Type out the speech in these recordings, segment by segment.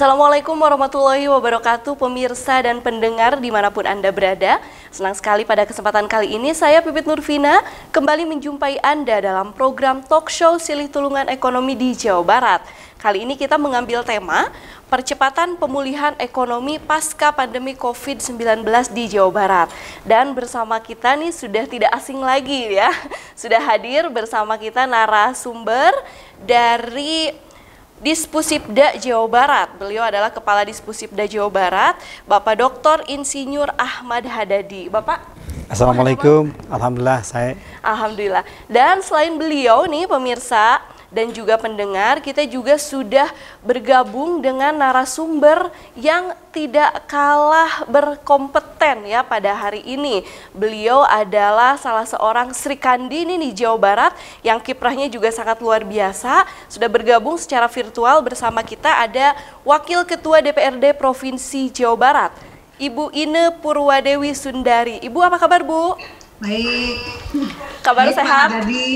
Assalamualaikum warahmatullahi wabarakatuh, pemirsa dan pendengar dimanapun Anda berada. Senang sekali pada kesempatan kali ini saya Pipit Nurvina kembali menjumpai Anda dalam program talk show Silih Tulungan Ekonomi di Jawa Barat. Kali ini kita mengambil tema percepatan pemulihan ekonomi pasca pandemi COVID-19 di Jawa Barat. Dan bersama kita nih sudah tidak asing lagi ya, sudah hadir bersama kita narasumber dari Dispusipda Jawa Barat. Beliau adalah Kepala Dispusipda Jawa Barat, Bapak Dr. Insinyur Ahmad Hadadi. Bapak, Assalamualaikum. Alhamdulillah, saya. Alhamdulillah. Dan selain beliau nih pemirsa dan juga pendengar, kita juga sudah bergabung dengan narasumber yang tidak kalah berkompeten ya pada hari ini. Beliau adalah salah seorang Sri Kandi ini di Jawa Barat yang kiprahnya juga sangat luar biasa. Sudah bergabung secara virtual bersama kita ada Wakil Ketua DPRD Provinsi Jawa Barat, Ibu Ine Purwadewi Sundari. Ibu, apa kabar, Bu? Baik. Kabar baik, sehat? Pak Dadi.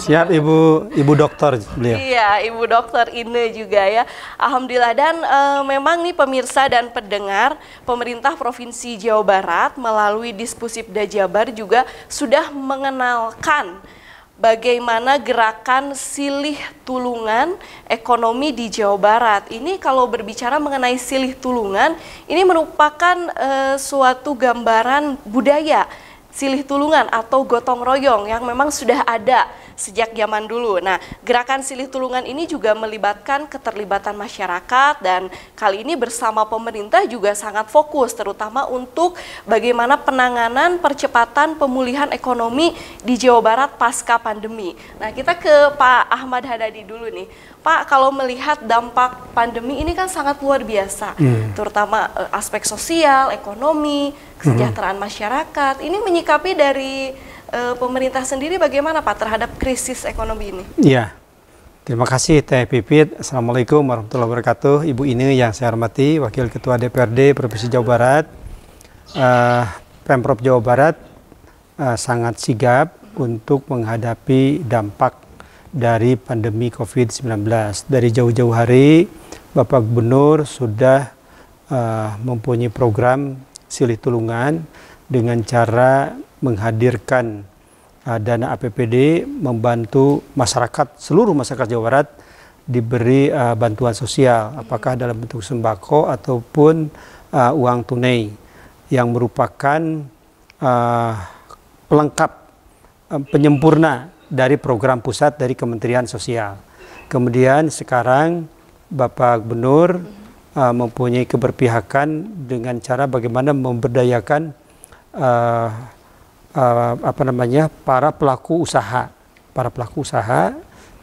Siap, Ibu Dokter beliau. Iya, Ibu Dokter Ine juga ya. Alhamdulillah. Dan memang nih pemirsa dan pendengar, pemerintah Provinsi Jawa Barat melalui Dispusipda Jabar juga sudah mengenalkan bagaimana gerakan silih tulungan ekonomi di Jawa Barat. Ini kalau berbicara mengenai silih tulungan, ini merupakan suatu gambaran budaya silih tulungan atau gotong royong yang memang sudah ada sejak zaman dulu. Nah, gerakan silih tulungan ini juga melibatkan keterlibatan masyarakat dan kali ini bersama pemerintah juga sangat fokus terutama untuk bagaimana penanganan percepatan pemulihan ekonomi di Jawa Barat pasca pandemi. Nah, kita ke Pak Ahmad Hadadi dulu nih. Pak, kalau melihat dampak pandemi ini kan sangat luar biasa, terutama aspek sosial, ekonomi, kesejahteraan masyarakat. Ini menyikapi dari pemerintah sendiri bagaimana Pak terhadap krisis ekonomi ini? Iya, terima kasih Teh Pipit. Assalamualaikum warahmatullahi wabarakatuh. Ibu Ine yang saya hormati, Wakil Ketua DPRD Provinsi Jawa Barat. Pemprov Jawa Barat sangat sigap untuk menghadapi dampak dari pandemi COVID-19. Dari jauh-jauh hari, Bapak Gubernur sudah mempunyai program silih tulungan dengan cara menghadirkan dana APBD membantu masyarakat, seluruh masyarakat Jawa Barat diberi bantuan sosial, apakah dalam bentuk sembako ataupun uang tunai yang merupakan pelengkap penyempurna dari program pusat dari Kementerian Sosial. Kemudian sekarang Bapak Gubernur mempunyai keberpihakan dengan cara bagaimana memberdayakan para pelaku usaha,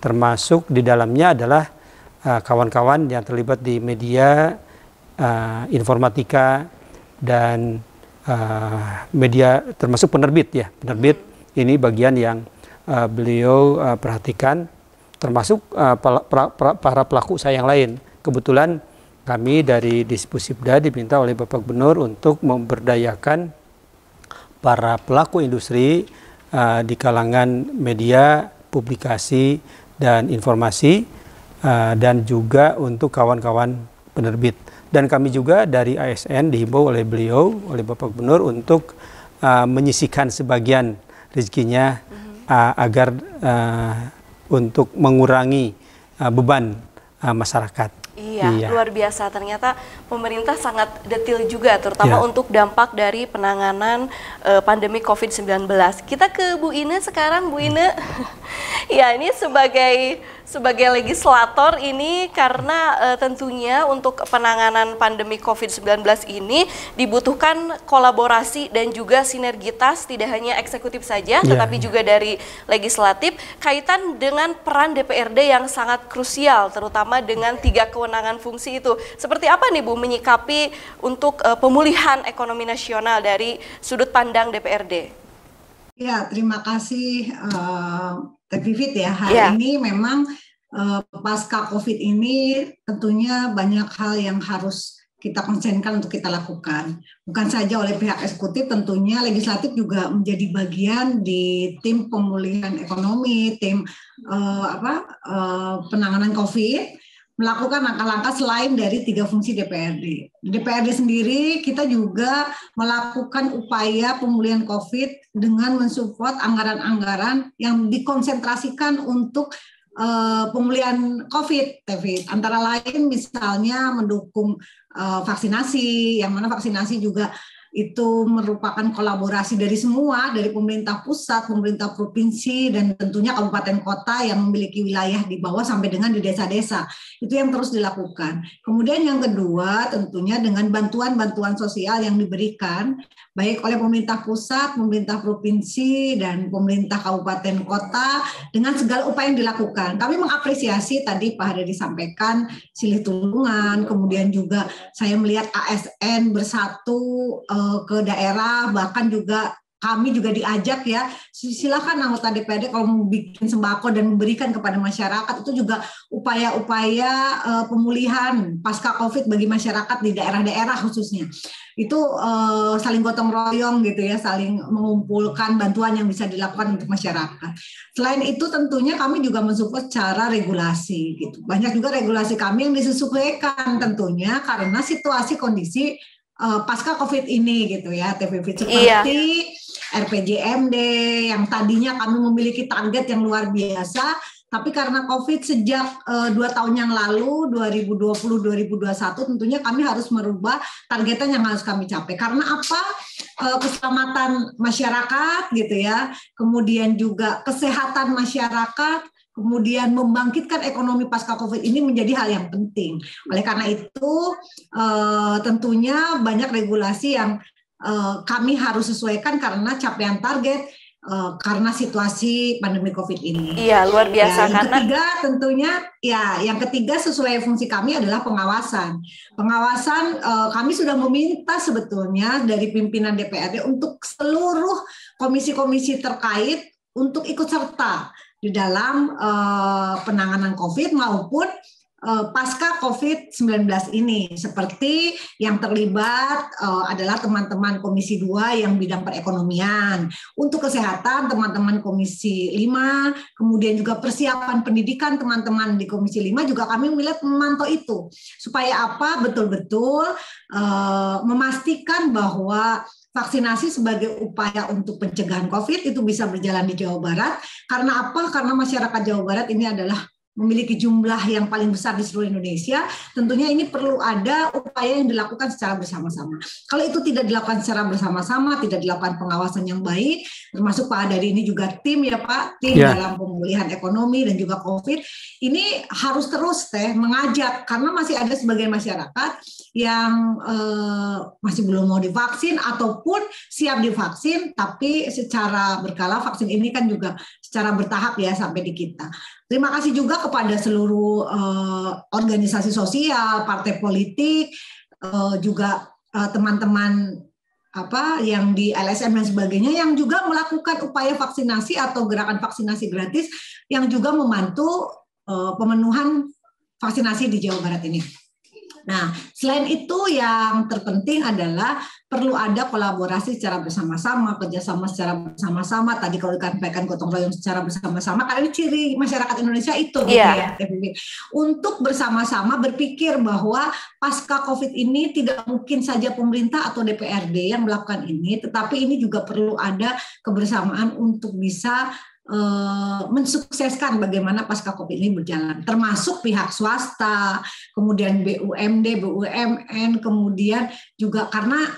termasuk di dalamnya adalah kawan-kawan yang terlibat di media informatika dan media termasuk penerbit ya. Penerbit ini bagian yang beliau perhatikan, termasuk para pelaku usaha yang lain. Kebetulan kami dari Dispusipda diminta oleh Bapak Gubernur untuk memberdayakan para pelaku industri di kalangan media, publikasi, dan informasi, dan juga untuk kawan-kawan penerbit. Dan kami juga dari ASN dihimbau oleh beliau, oleh Bapak Gubernur untuk menyisihkan sebagian rezekinya agar untuk mengurangi beban masyarakat. Iya, luar biasa. Ternyata pemerintah sangat detail juga, terutama untuk dampak dari penanganan pandemi COVID-19. Kita ke Bu Ine sekarang, Bu Ine. Ya, ini sebagai legislator ini karena tentunya untuk penanganan pandemi COVID-19 ini dibutuhkan kolaborasi dan juga sinergitas, tidak hanya eksekutif saja, tetapi juga dari legislatif, kaitan dengan peran DPRD yang sangat krusial, terutama dengan 3 kewenangan fungsi itu. Seperti apa nih Bu menyikapi untuk pemulihan ekonomi nasional dari sudut pandang DPRD? Ya, terima kasih Teh Vivit ya. Hari ini memang pasca COVID ini tentunya banyak hal yang harus kita konsenkan untuk kita lakukan. Bukan saja oleh pihak eksekutif, tentunya legislatif juga menjadi bagian di tim pemulihan ekonomi, tim penanganan COVID. melakukan langkah-langkah selain dari 3 fungsi DPRD. DPRD sendiri kita juga melakukan upaya pemulihan COVID dengan mensupport anggaran-anggaran yang dikonsentrasikan untuk pemulihan COVID, David. Antara lain misalnya mendukung vaksinasi, yang mana vaksinasi juga itu merupakan kolaborasi dari semua, dari pemerintah pusat, pemerintah provinsi, dan tentunya kabupaten kota yang memiliki wilayah di bawah sampai dengan di desa-desa. Itu yang terus dilakukan. Kemudian yang kedua tentunya dengan bantuan-bantuan sosial yang diberikan, baik oleh pemerintah pusat, pemerintah provinsi, dan pemerintah kabupaten kota, dengan segala upaya yang dilakukan. Kami mengapresiasi tadi Pak Haryadi sampaikan, silih tulungan, kemudian juga saya melihat ASN bersatu ke daerah, bahkan juga kami juga diajak ya, silakan anggota DPRD kalau mau bikin sembako dan memberikan kepada masyarakat, itu juga upaya-upaya pemulihan pasca COVID bagi masyarakat di daerah-daerah khususnya. Itu saling gotong royong gitu ya, saling mengumpulkan bantuan yang bisa dilakukan untuk masyarakat. Selain itu tentunya kami juga mensupport cara regulasi gitu. Banyak juga regulasi kami yang disesuaikan tentunya karena situasi kondisi pasca COVID ini gitu ya, TPV seperti RPJMD yang tadinya kami memiliki target yang luar biasa, tapi karena COVID sejak 2 tahun yang lalu 2020-2021 tentunya kami harus merubah targetan yang harus kami capai. Karena apa? Keselamatan masyarakat gitu ya, kemudian juga kesehatan masyarakat, kemudian membangkitkan ekonomi pasca COVID ini menjadi hal yang penting. Oleh karena itu, tentunya banyak regulasi yang kami harus sesuaikan karena capaian target karena situasi pandemi COVID ini. Iya, luar biasa. Yang ketiga tentunya, yang ketiga sesuai fungsi kami adalah pengawasan. Pengawasan kami sudah meminta sebetulnya dari pimpinan DPRD untuk seluruh komisi-komisi terkait untuk ikut serta di dalam penanganan COVID maupun pasca COVID-19 ini. Seperti yang terlibat adalah teman-teman Komisi 2 yang bidang perekonomian. Untuk kesehatan teman-teman Komisi 5, kemudian juga persiapan pendidikan teman-teman di Komisi 5 juga kami melihat memantau itu. Supaya apa? Betul-betul memastikan bahwa vaksinasi sebagai upaya untuk pencegahan COVID itu bisa berjalan di Jawa Barat. Karena apa? Karena masyarakat Jawa Barat ini adalah memiliki jumlah yang paling besar di seluruh Indonesia, tentunya ini perlu ada upaya yang dilakukan secara bersama-sama. Kalau itu tidak dilakukan secara bersama-sama, tidak dilakukan pengawasan yang baik, termasuk Pak Haryadi ini juga tim ya Pak, tim dalam pemulihan ekonomi dan juga COVID, ini harus terus mengajak, karena masih ada sebagian masyarakat yang masih belum mau divaksin ataupun siap divaksin, tapi secara berkala. Vaksin ini kan juga secara bertahap ya sampai di kita. Terima kasih juga kepada seluruh organisasi sosial, partai politik, juga teman-teman yang di LSM dan sebagainya yang juga melakukan upaya vaksinasi atau gerakan vaksinasi gratis yang juga membantu pemenuhan vaksinasi di Jawa Barat ini. Nah, selain itu yang terpenting adalah perlu ada kolaborasi secara bersama-sama, kerjasama secara bersama-sama. Tadi kalau dikatakan gotong royong secara bersama-sama, karena ini ciri masyarakat Indonesia itu, gitu ya, untuk bersama-sama berpikir bahwa pasca COVID ini tidak mungkin saja pemerintah atau DPRD yang melakukan ini, tetapi ini juga perlu ada kebersamaan untuk bisa mensukseskan bagaimana pasca COVID ini berjalan, termasuk pihak swasta, kemudian BUMD, BUMN, kemudian juga karena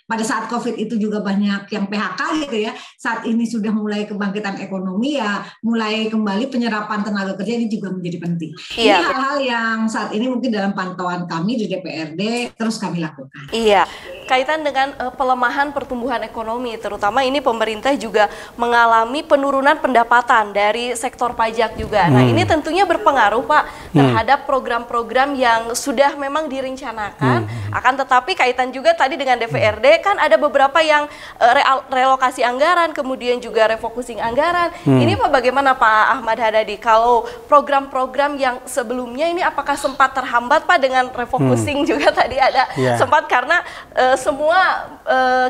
pada saat COVID itu juga banyak yang PHK gitu ya. Saat ini sudah mulai kebangkitan ekonomi ya, mulai kembali penyerapan tenaga kerja ini juga menjadi penting. Ini hal-hal yang saat ini mungkin dalam pantauan kami di DPRD terus kami lakukan. Iya, kaitan dengan pelemahan pertumbuhan ekonomi, terutama ini pemerintah juga mengalami penurunan pendapatan dari sektor pajak juga. Nah, ini tentunya berpengaruh Pak terhadap program-program yang sudah memang direncanakan, akan tetapi kaitan juga tadi dengan DPRD kan ada beberapa yang relokasi anggaran, kemudian juga refocusing anggaran. Ini Pak, bagaimana Pak Ahmad Haryadi kalau program-program yang sebelumnya ini apakah sempat terhambat Pak dengan refocusing juga tadi ada sempat karena semua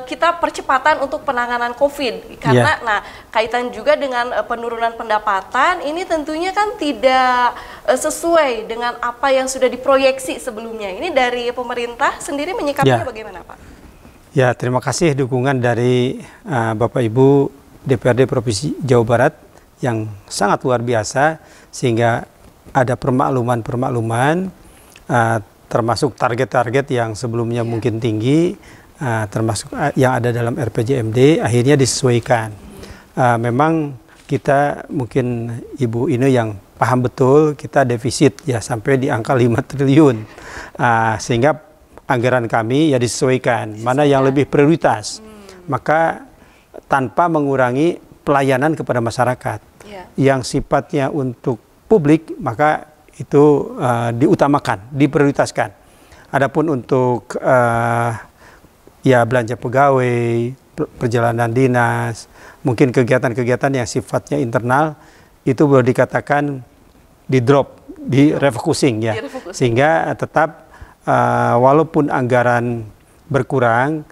kita percepatan untuk penanganan COVID karena nah kaitan juga dengan penurunan pendapatan ini tentunya kan tidak sesuai dengan apa yang sudah diproyeksi sebelumnya. Ini dari pemerintah sendiri menyikapinya bagaimana, Pak? Ya, terima kasih dukungan dari Bapak Ibu DPRD Provinsi Jawa Barat yang sangat luar biasa, sehingga ada permakluman termasuk target-target yang sebelumnya mungkin tinggi, termasuk yang ada dalam RPJMD akhirnya disesuaikan. Memang kita mungkin Ibu Ine yang paham betul, kita defisit ya sampai di angka 5 triliun, sehingga anggaran kami ya disesuaikan mana yang lebih prioritas, maka tanpa mengurangi pelayanan kepada masyarakat yang sifatnya untuk publik, maka itu diutamakan, diprioritaskan. Adapun untuk ya belanja pegawai, perjalanan dinas, mungkin kegiatan-kegiatan yang sifatnya internal, itu boleh dikatakan di drop, di refocusing ya, sehingga tetap walaupun anggaran berkurang,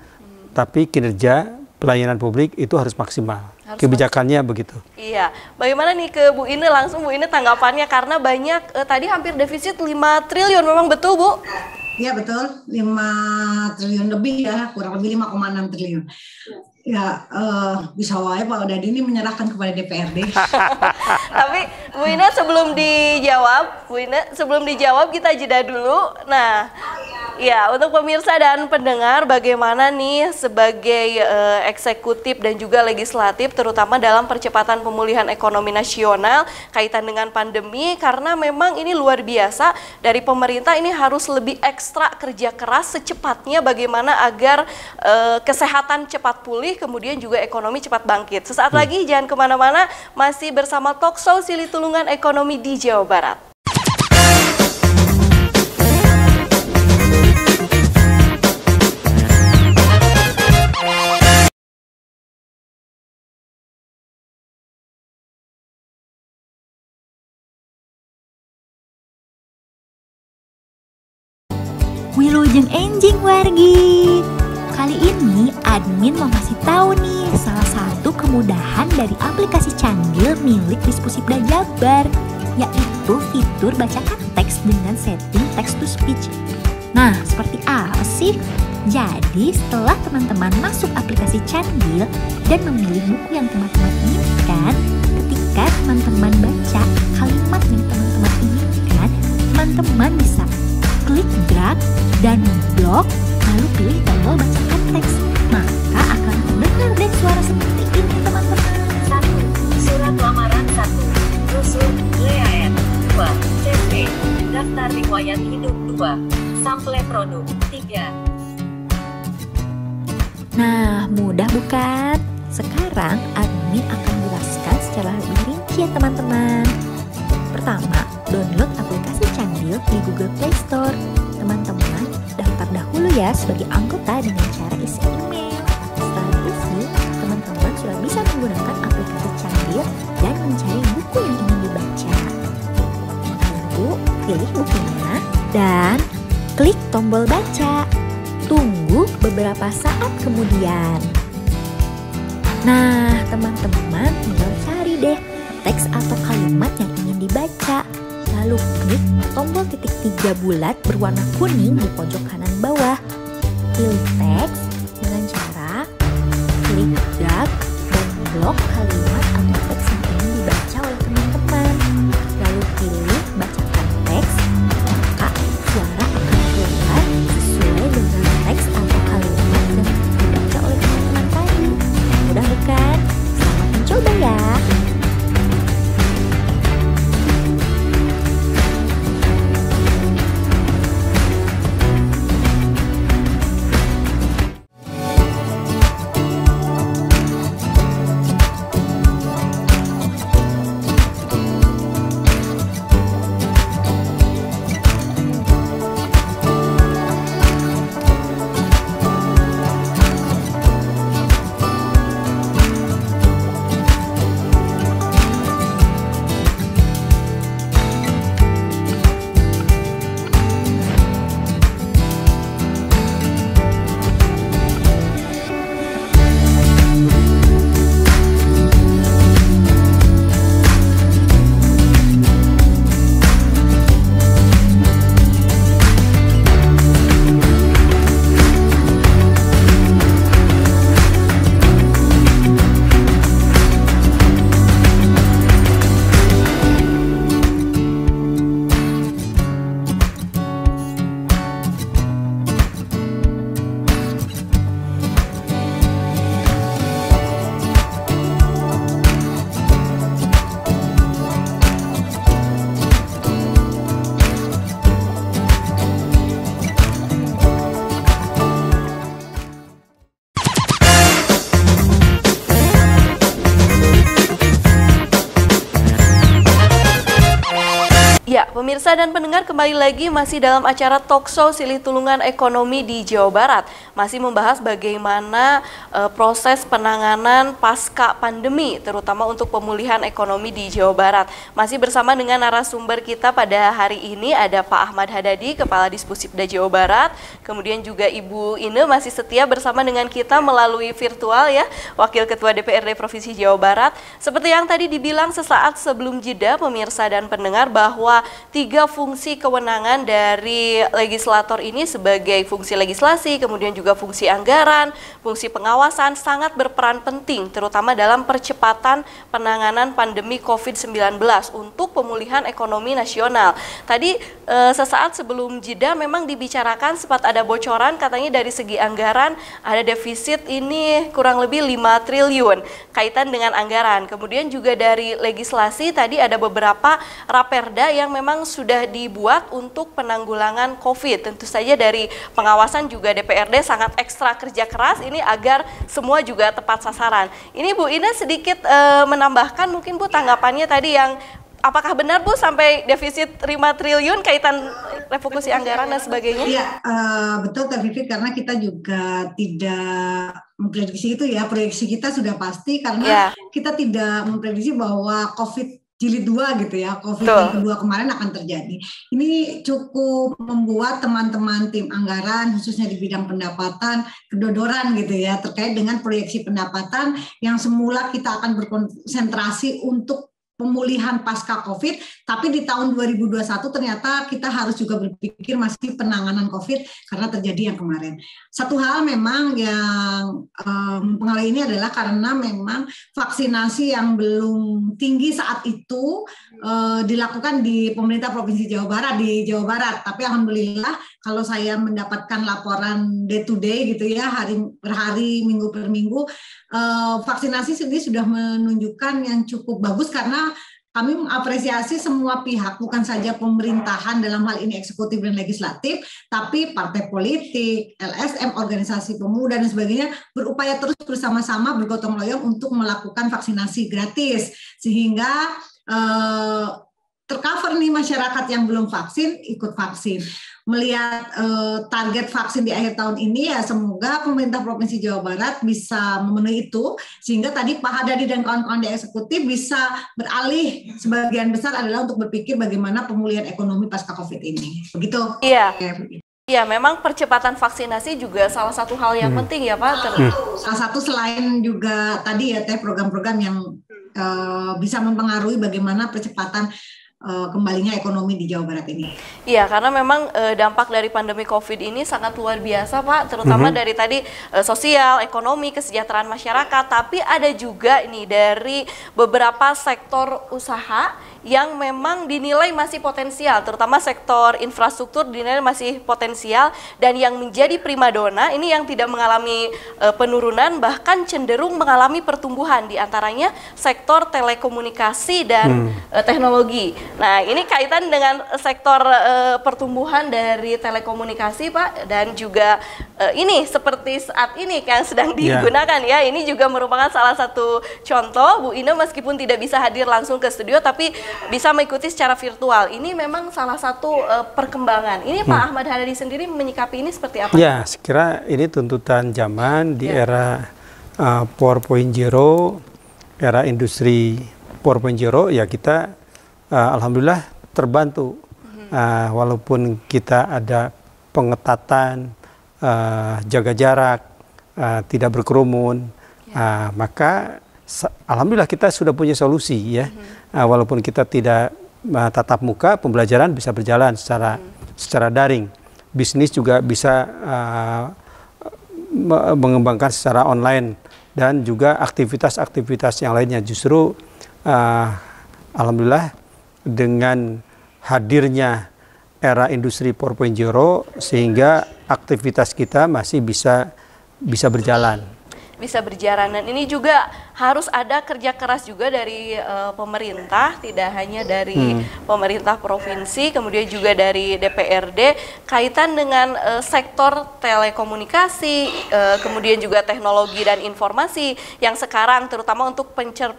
tapi kinerja pelayanan publik itu harus maksimal. Kebijakannya begitu. Iya, bagaimana nih ke Bu Ine, langsung Bu Ine tanggapannya, karena banyak tadi hampir defisit 5 triliun, memang betul Bu? Iya betul, 5 triliun lebih ya, kurang lebih 5,6 triliun. Ya, bisa wae Pak Udadi ini menyerahkan kepada DPRD. Tapi Bu Ine sebelum dijawab kita jeda dulu. Nah, ya untuk pemirsa dan pendengar, bagaimana nih sebagai eksekutif dan juga legislatif, terutama dalam percepatan pemulihan ekonomi nasional kaitan dengan pandemi, karena memang ini luar biasa, dari pemerintah ini harus lebih ekstra kerja keras secepatnya bagaimana agar kesehatan cepat pulih, kemudian juga ekonomi cepat bangkit. Sesaat lagi jangan kemana-mana, masih bersama Talkshow Silih Tulungan Ekonomi di Jawa Barat. Wilujeng enjing wargi. Kali ini admin mau ngasih tahu nih salah satu kemudahan dari aplikasi Candil milik Dispusipda Jabar, yaitu fitur bacakan teks dengan setting text to speech. Nah, seperti apa sih? Jadi setelah teman-teman masuk aplikasi Candil dan memilih buku yang teman-teman inginkan, ketika teman-teman baca kalimat yang teman-teman inginkan, teman-teman bisa klik drag dan blok, lalu pilih tombol bacakan teks. Maka akan terdengar deh suara seperti ini teman-teman. 1. Surat lamaran 1. Rusun, Leaen. 2. CV. Daftar riwayat hidup 2. Sample produk 3. Nah, mudah bukan? Sekarang admin akan jelaskan secara lebih rinci ya teman-teman. Pertama, download aplikasi Candil di Google Play Store. Teman-teman daftar dahulu ya sebagai anggota dengan cara isi email. Setelah diisi, teman-teman sudah bisa menggunakan aplikasi Candil dan mencari buku yang ingin dibaca. Lalu pilih bukunya dan klik tombol baca. Tunggu beberapa saat kemudian. Nah, teman-teman tinggal cari deh teks atau kalimat yang ingin dibaca. Lalu klik tombol titik 3 bulat berwarna kuning di pojok kanan bawah. Pilih teks dengan cara klik drag dan blok kalimat atau teks yang ingin dibaca oleh teman-teman. Lalu pilih bacakan teks, maka suara akan keluar sesuai dengan teks atau kalimat yang dibaca oleh teman-teman tadi. Mudah bukan? Selamat mencoba ya! pemirsa dan pendengar, kembali lagi masih dalam acara Talkshow Silih Tulungan Ekonomi di Jawa Barat. Masih membahas bagaimana proses penanganan pasca pandemi, terutama untuk pemulihan ekonomi di Jawa Barat. Masih bersama dengan narasumber kita pada hari ini, ada Pak Ahmad Hadadi, Kepala Dispusipda Jawa Barat. Kemudian juga Ibu Ine masih setia bersama dengan kita melalui virtual ya, Wakil Ketua DPRD Provinsi Jawa Barat. Seperti yang tadi dibilang sesaat sebelum jeda, pemirsa dan pendengar, bahwa 3 fungsi kewenangan dari legislator ini sebagai fungsi legislasi, kemudian juga fungsi anggaran, fungsi pengawasan sangat berperan penting, terutama dalam percepatan penanganan pandemi COVID-19 untuk pemulihan ekonomi nasional. Tadi sesaat sebelum jeda memang dibicarakan sempat ada bocoran, katanya dari segi anggaran ada defisit ini kurang lebih 5 triliun kaitan dengan anggaran. Kemudian juga dari legislasi tadi ada beberapa raperda yang memang sudah dibuat untuk penanggulangan COVID. Tentu saja dari pengawasan juga DPRD sangat ekstra kerja keras ini agar semua juga tepat sasaran. Ini Bu Ina sedikit menambahkan mungkin Bu tanggapannya tadi yang apakah benar Bu sampai defisit 5 triliun kaitan refokusi anggaran dan sebagainya? Iya, betul Teh Vivit, karena kita juga tidak memprediksi itu ya. Proyeksi kita sudah pasti karena kita tidak memprediksi bahwa COVID jilid 2 gitu ya, COVID yang kedua kemarin akan terjadi. Ini cukup membuat teman-teman tim anggaran, khususnya di bidang pendapatan, kedodoran gitu ya, terkait dengan proyeksi pendapatan yang semula kita akan berkonsentrasi untuk pemulihan pasca COVID, tapi di tahun 2021 ternyata kita harus juga berpikir masih penanganan COVID karena terjadi yang kemarin. Satu hal memang yang mempengaruhi ini adalah karena memang vaksinasi yang belum tinggi saat itu dilakukan di pemerintah Provinsi Jawa Barat, di Jawa Barat. Tapi alhamdulillah kalau saya mendapatkan laporan day to day gitu ya, hari per hari, minggu per minggu, vaksinasi sendiri sudah menunjukkan yang cukup bagus karena kami mengapresiasi semua pihak, bukan saja pemerintahan dalam hal ini eksekutif dan legislatif, tapi partai politik, LSM, organisasi pemuda dan sebagainya berupaya terus bersama-sama bergotong royong untuk melakukan vaksinasi gratis sehingga tercover nih masyarakat yang belum vaksin ikut vaksin. Melihat target vaksin di akhir tahun ini ya semoga pemerintah Provinsi Jawa Barat bisa memenuhi itu sehingga tadi Pak Hadadi dan kawan-kawan di eksekutif bisa beralih sebagian besar adalah untuk berpikir bagaimana pemulihan ekonomi pasca COVID ini. Begitu? Iya. Iya, memang percepatan vaksinasi juga salah satu hal yang penting ya Pak. Salah satu selain juga tadi ya Teh program-program yang bisa mempengaruhi bagaimana percepatan kembalinya ekonomi di Jawa Barat ini. Iya, karena memang dampak dari pandemi COVID ini sangat luar biasa Pak, terutama dari tadi sosial, ekonomi, kesejahteraan masyarakat, tapi ada juga ini dari beberapa sektor usaha yang memang dinilai masih potensial, terutama sektor infrastruktur dinilai masih potensial dan yang menjadi primadona ini yang tidak mengalami penurunan bahkan cenderung mengalami pertumbuhan, diantaranya sektor telekomunikasi dan teknologi. Nah ini kaitan dengan sektor pertumbuhan dari telekomunikasi Pak dan juga ini seperti saat ini yang sedang digunakan ya, ini juga merupakan salah satu contoh. Bu Ine meskipun tidak bisa hadir langsung ke studio tapi bisa mengikuti secara virtual. Ini memang salah satu perkembangan. Ini Pak Ahmad Hadadi sendiri menyikapi ini seperti apa? Ya, sekira ini tuntutan zaman di era 4.0, era industri 4.0, ya kita alhamdulillah terbantu. Walaupun kita ada pengetatan, jaga jarak, tidak berkerumun, maka alhamdulillah kita sudah punya solusi ya. Walaupun kita tidak tatap muka, pembelajaran bisa berjalan secara daring. Bisnis juga bisa mengembangkan secara online dan juga aktivitas-aktivitas yang lainnya. Justru alhamdulillah dengan hadirnya era industri 4.0 sehingga aktivitas kita masih bisa berjalan. bisa berjalan. Dan ini juga harus ada kerja keras juga dari pemerintah, tidak hanya dari pemerintah provinsi, kemudian juga dari DPRD, kaitan dengan sektor telekomunikasi, kemudian juga teknologi dan informasi yang sekarang terutama untuk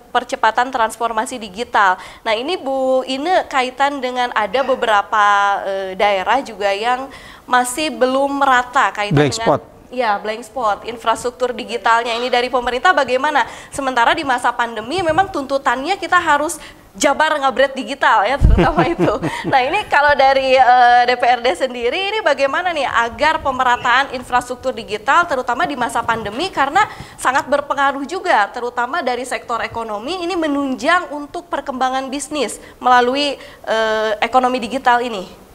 percepatan transformasi digital. Nah ini Bu Ine, kaitan dengan ada beberapa daerah juga yang masih belum merata kaitan blank dengan spot. Ya, blank spot, infrastruktur digitalnya ini dari pemerintah bagaimana? Sementara di masa pandemi memang tuntutannya kita harus jabar ngabret digital ya, terutama itu. Nah ini kalau dari DPRD sendiri ini bagaimana nih agar pemerataan infrastruktur digital terutama di masa pandemi, karena sangat berpengaruh juga terutama dari sektor ekonomi ini menunjang untuk perkembangan bisnis melalui ekonomi digital ini.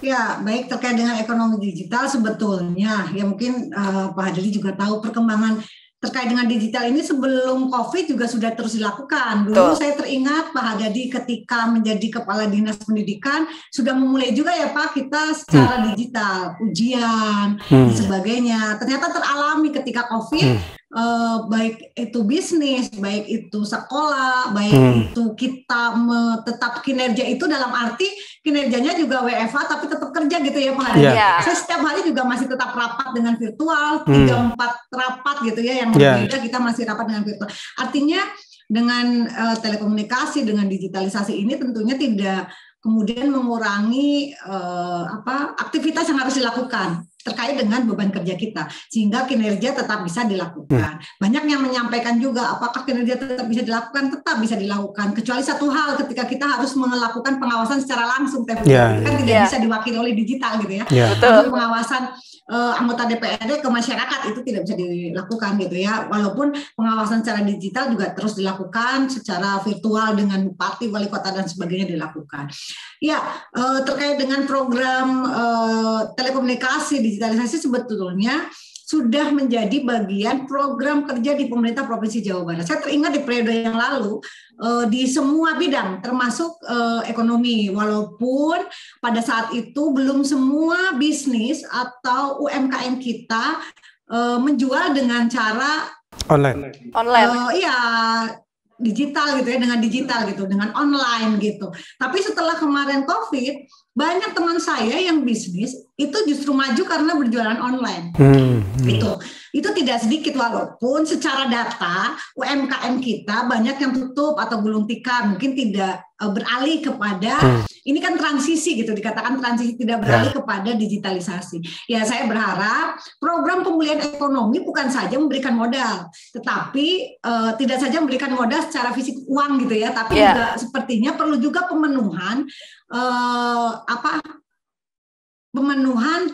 Ya, baik, terkait dengan ekonomi digital sebetulnya ya mungkin Pak Hadadi juga tahu perkembangan terkait dengan digital ini sebelum COVID juga sudah terus dilakukan. Dulu saya teringat Pak Hadadi ketika menjadi Kepala Dinas Pendidikan sudah memulai juga ya Pak kita secara digital, ujian dan sebagainya. Ternyata teralami ketika COVID. Baik itu bisnis, baik itu sekolah, baik itu kita tetap kinerja itu dalam arti kinerjanya juga WFH tapi tetap kerja gitu ya Pak Hadadi. Saya setiap hari juga masih tetap rapat dengan virtual, 3-4 rapat gitu ya yang berbeda kita masih rapat dengan virtual. Artinya dengan telekomunikasi, dengan digitalisasi ini tentunya tidak kemudian mengurangi aktivitas yang harus dilakukan terkait dengan beban kerja kita, sehingga kinerja tetap bisa dilakukan. Banyak yang menyampaikan juga, apakah kinerja tetap bisa dilakukan? Tetap bisa dilakukan, kecuali satu hal ketika kita harus melakukan pengawasan secara langsung, kan tidak bisa diwakili oleh digital gitu ya. Betul. Pengawasan anggota DPRD ke masyarakat itu tidak bisa dilakukan gitu ya, walaupun pengawasan secara digital juga terus dilakukan secara virtual dengan bupati, wali kota dan sebagainya dilakukan. Ya, terkait dengan program telekomunikasi digitalisasi sebetulnya sudah menjadi bagian program kerja di pemerintah Provinsi Jawa Barat. Saya teringat di periode yang lalu di semua bidang termasuk ekonomi, walaupun pada saat itu belum semua bisnis atau UMKM kita menjual dengan cara online. Iya, digital gitu ya, dengan online gitu. Tapi setelah kemarin COVID, banyak teman saya yang bisnis itu justru maju karena berjualan online. Itu tidak sedikit, walaupun secara data UMKM kita banyak yang tutup atau gulung tikar, mungkin tidak beralih kepada ini kan transisi gitu, dikatakan transisi tidak beralih kepada digitalisasi. Ya saya berharap program pemulihan ekonomi bukan saja memberikan modal, tetapi tidak saja memberikan modal secara fisik uang gitu ya, tapi juga sepertinya perlu juga pemenuhan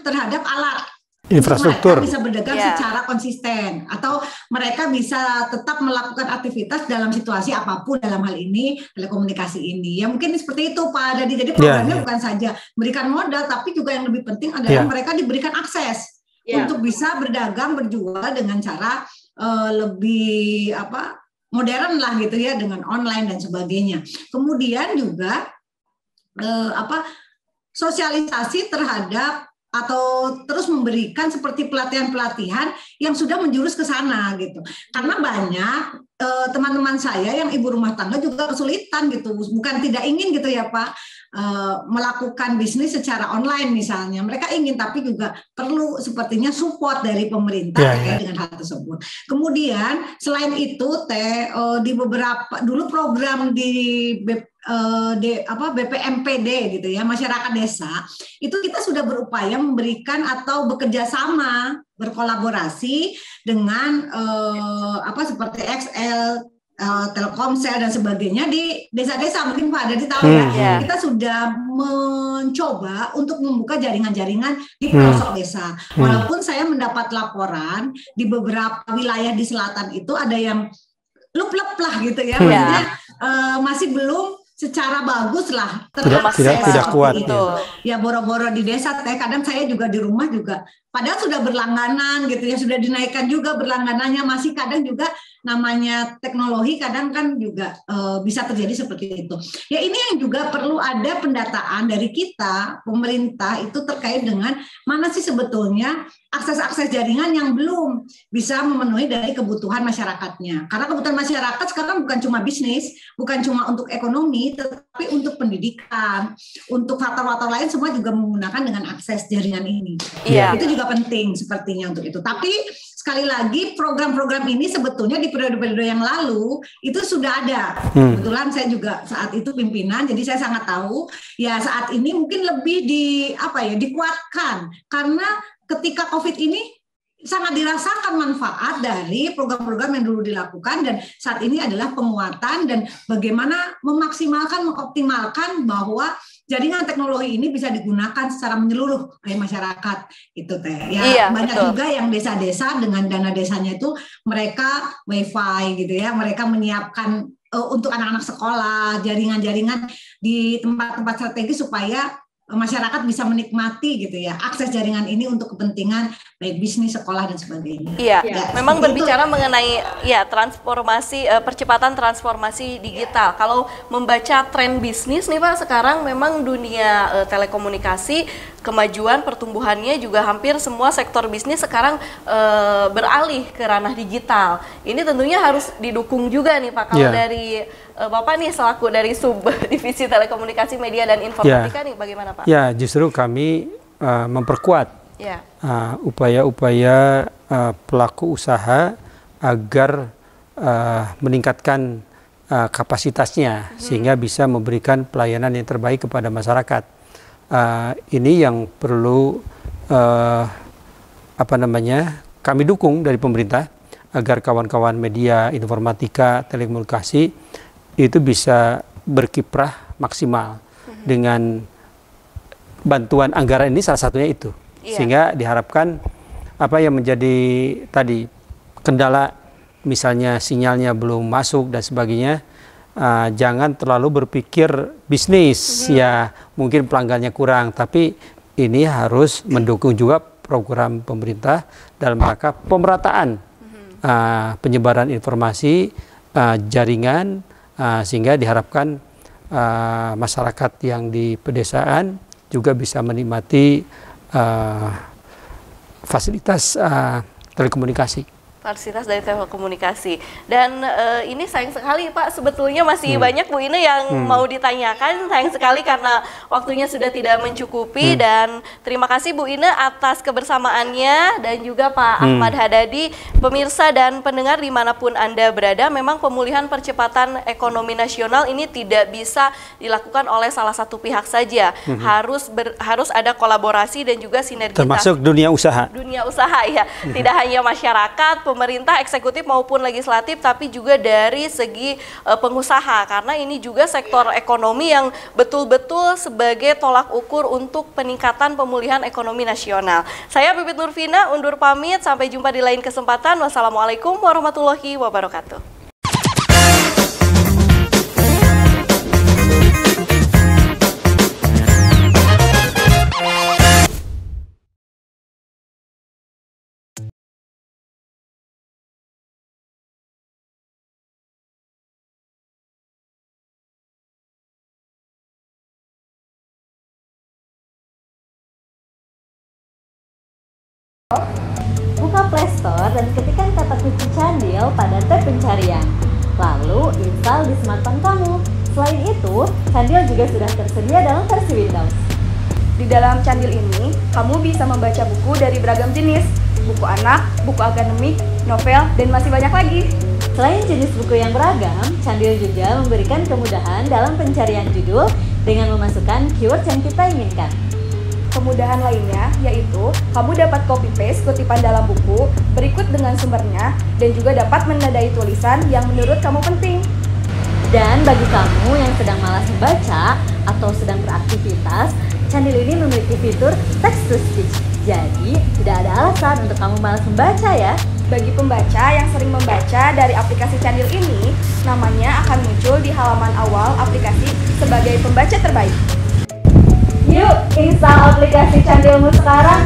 terhadap alat infrastruktur, mereka bisa berdagang secara konsisten, atau mereka bisa tetap melakukan aktivitas dalam situasi apapun, dalam hal ini telekomunikasi ini. Ya mungkin seperti itu Pak Hadadi. Jadi programnya bukan saja memberikan modal, tapi juga yang lebih penting adalah mereka diberikan akses untuk bisa berdagang, berjual dengan cara lebih modern lah gitu ya, dengan online dan sebagainya. Kemudian juga sosialisasi terhadap atau terus memberikan seperti pelatihan-pelatihan yang sudah menjurus ke sana gitu. Karena banyak teman-teman saya yang ibu rumah tangga juga kesulitan gitu, bukan tidak ingin gitu ya Pak melakukan bisnis secara online misalnya. Mereka ingin, tapi juga perlu sepertinya support dari pemerintah terkait dengan hal tersebut. Kemudian selain itu di beberapa dulu program di BPMPD gitu ya, masyarakat desa, itu kita sudah berupaya memberikan atau bekerja sama, berkolaborasi dengan seperti XL, Telkomsel dan sebagainya di desa-desa. Mungkin Pak Hadadi tahu ya, kita sudah mencoba untuk membuka jaringan-jaringan di pelosok desa. Walaupun saya mendapat laporan di beberapa wilayah di selatan itu ada yang lup-lup lah gitu ya, maksudnya masih belum secara bagus lah tidak kuat itu. Ya boro-boro di desa, kadang saya juga di rumah juga padahal sudah berlangganan gitu ya, sudah dinaikkan juga berlangganannya, masih kadang juga namanya teknologi kadang kan juga bisa terjadi seperti itu. Ya ini yang juga perlu ada pendataan dari kita, pemerintah itu terkait dengan mana sih sebetulnya akses-akses jaringan yang belum bisa memenuhi dari kebutuhan masyarakatnya. Karena kebutuhan masyarakat sekarang bukan cuma bisnis, bukan cuma untuk ekonomi, tetapi untuk pendidikan, untuk faktor-faktor lain semua juga menggunakan dengan akses jaringan ini. Iya. Itu juga penting sepertinya untuk itu. Tapi sekali lagi program-program ini sebetulnya di periode-periode yang lalu itu sudah ada. Kebetulan saya juga saat itu pimpinan, jadi saya sangat tahu. Ya saat ini mungkin lebih dikuatkan karena ketika COVID ini sangat dirasakan manfaat dari program-program yang dulu dilakukan, dan saat ini adalah penguatan dan bagaimana memaksimalkan, mengoptimalkan bahwa jaringan teknologi ini bisa digunakan secara menyeluruh oleh masyarakat itu teh. Ya iya, banyak betul. Juga yang desa-desa dengan dana desanya itu mereka wifi gitu ya, mereka menyiapkan untuk anak-anak sekolah jaringan-jaringan di tempat-tempat strategis supaya masyarakat bisa menikmati gitu ya akses jaringan ini untuk kepentingan baik bisnis, sekolah dan sebagainya. Iya, ya, memang berbicara mengenai ya transformasi, percepatan transformasi digital. Kalau membaca tren bisnis nih Pak, sekarang memang dunia telekomunikasi, kemajuan pertumbuhannya juga hampir semua sektor bisnis sekarang beralih ke ranah digital. Ini tentunya harus didukung juga nih Pak. Kalau dari Bapak nih selaku dari sub divisi telekomunikasi, media dan informatika nih bagaimana Pak? Ya, justru kami memperkuat upaya-upaya pelaku usaha agar meningkatkan kapasitasnya sehingga bisa memberikan pelayanan yang terbaik kepada masyarakat. Ini yang perlu kami dukung dari pemerintah agar kawan-kawan media, informatika, telekomunikasi itu bisa berkiprah maksimal dengan bantuan anggaran ini, salah satunya itu. Sehingga diharapkan apa yang menjadi tadi kendala, misalnya sinyalnya belum masuk dan sebagainya, jangan terlalu berpikir bisnis, ya mungkin pelanggannya kurang, tapi ini harus mendukung juga program pemerintah dalam rangka pemerataan penyebaran informasi jaringan, sehingga diharapkan masyarakat yang di pedesaan juga bisa menikmati fasilitas telekomunikasi. Fasilitas dari telekomunikasi. Dan ini sayang sekali Pak, sebetulnya masih banyak Bu Ine yang mau ditanyakan, sayang sekali karena waktunya sudah tidak mencukupi. Dan terima kasih Bu Ine atas kebersamaannya, dan juga Pak Ahmad Hadadi. Pemirsa dan pendengar dimanapun Anda berada, memang pemulihan percepatan ekonomi nasional ini tidak bisa dilakukan oleh salah satu pihak saja. Harus ada kolaborasi dan juga sinergitas. Termasuk dunia usaha. Dunia usaha ya, tidak hanya masyarakat, pemerintah, eksekutif maupun legislatif, tapi juga dari segi pengusaha, karena ini juga sektor ekonomi yang betul-betul sebagai tolak ukur untuk peningkatan pemulihan ekonomi nasional. Saya Pipit Nurvina undur pamit, sampai jumpa di lain kesempatan. Wassalamualaikum warahmatullahi wabarakatuh. Buka Play Store dan ketikkan kata kunci Candil pada tab pencarian. Lalu install di smartphone kamu. Selain itu, Candil juga sudah tersedia dalam versi Windows. Di dalam Candil ini, kamu bisa membaca buku dari beragam jenis. Buku anak, buku akademik, novel, dan masih banyak lagi. Selain jenis buku yang beragam, Candil juga memberikan kemudahan dalam pencarian judul dengan memasukkan keyword yang kita inginkan. Kemudahan lainnya yaitu kamu dapat copy-paste kutipan dalam buku berikut dengan sumbernya, dan juga dapat menandai tulisan yang menurut kamu penting. Dan bagi kamu yang sedang malas membaca atau sedang beraktivitas, Candil ini memiliki fitur text to speech. Jadi, tidak ada alasan untuk kamu malas membaca ya. Bagi pembaca yang sering membaca dari aplikasi Candil ini, namanya akan muncul di halaman awal aplikasi sebagai pembaca terbaik. Yuk, install aplikasi Candilmu sekarang.